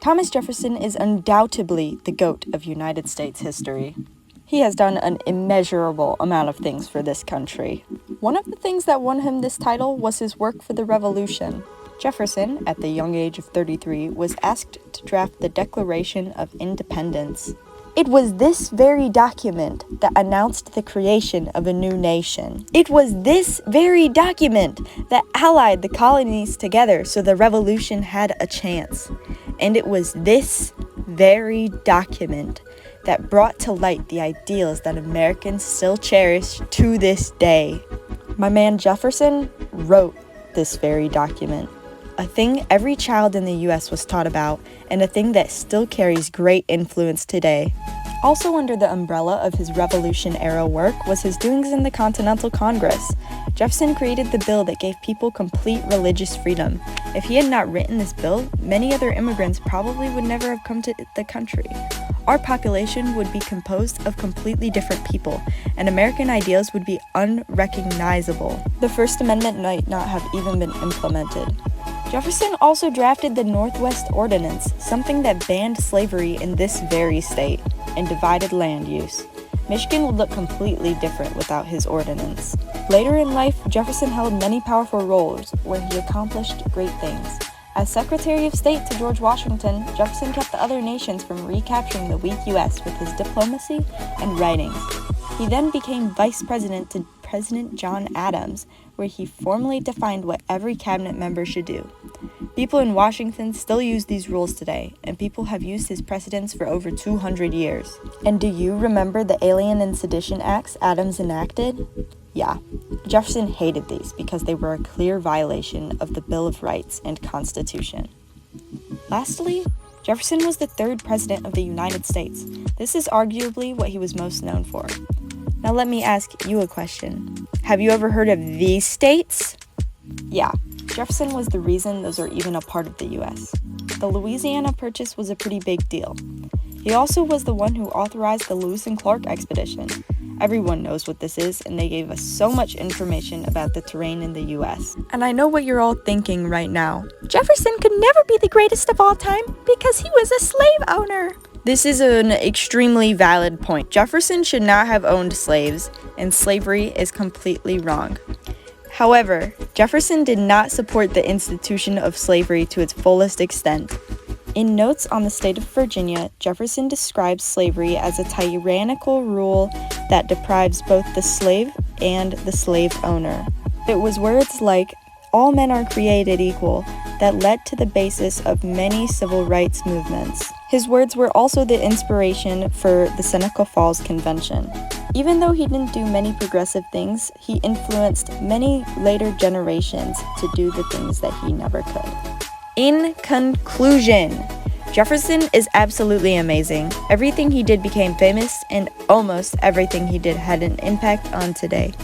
Thomas Jefferson is undoubtedly the GOAT of United States history. He has done an immeasurable amount of things for this country. One of the things that won him this title was his work for the Revolution. Jefferson, at the young age of 33, was asked to draft the Declaration of Independence. It was this very document that announced the creation of a new nation. It was this very document that allied the colonies together so the Revolution had a chance. And it was this very document that brought to light the ideals that Americans still cherish to this day. My man Jefferson wrote this very document, a thing every child in the U.S. was taught about, and a thing that still carries great influence today. Also under the umbrella of his Revolution-era work was his doings in the Continental Congress. Jefferson created the bill that gave people complete religious freedom. If he had not written this bill, many other immigrants probably would never have come to the country. Our population would be composed of completely different people, and American ideals would be unrecognizable. The First Amendment might not have even been implemented. Jefferson also drafted the Northwest Ordinance, something that banned slavery in this very state and divided land use. Michigan would look completely different without his ordinance. Later in life, Jefferson held many powerful roles where he accomplished great things. As Secretary of State to George Washington, Jefferson kept the other nations from recapturing the weak U.S. with his diplomacy and writings. He then became Vice President to President John Adams, where he formally defined what every cabinet member should do. People in Washington still use these rules today, and people have used his precedents for over 200 years. And do you remember the Alien and Sedition Acts Adams enacted? Yeah, Jefferson hated these because they were a clear violation of the Bill of Rights and Constitution. Lastly, Jefferson was the third president of the United States. This is arguably what he was most known for. Now let me ask you a question. Have you ever heard of these states? Yeah, Jefferson was the reason those are even a part of the U.S. The Louisiana Purchase was a pretty big deal. He also was the one who authorized the Lewis and Clark expedition. Everyone knows what this is, and they gave us so much information about the terrain in the U.S. And I know what you're all thinking right now. Jefferson could never be the greatest of all time because he was a slave owner. This is an extremely valid point. Jefferson should not have owned slaves, and slavery is completely wrong. However, Jefferson did not support the institution of slavery to its fullest extent. In Notes on the State of Virginia, Jefferson describes slavery as a tyrannical rule that deprives both the slave and the slave owner. It was words like, "all men are created equal," that led to the basis of many civil rights movements. His words were also the inspiration for the Seneca Falls Convention. Even though he didn't do many progressive things, he influenced many later generations to do the things that he never could. In conclusion, Jefferson is absolutely amazing. Everything he did became famous, and almost everything he did had an impact on today.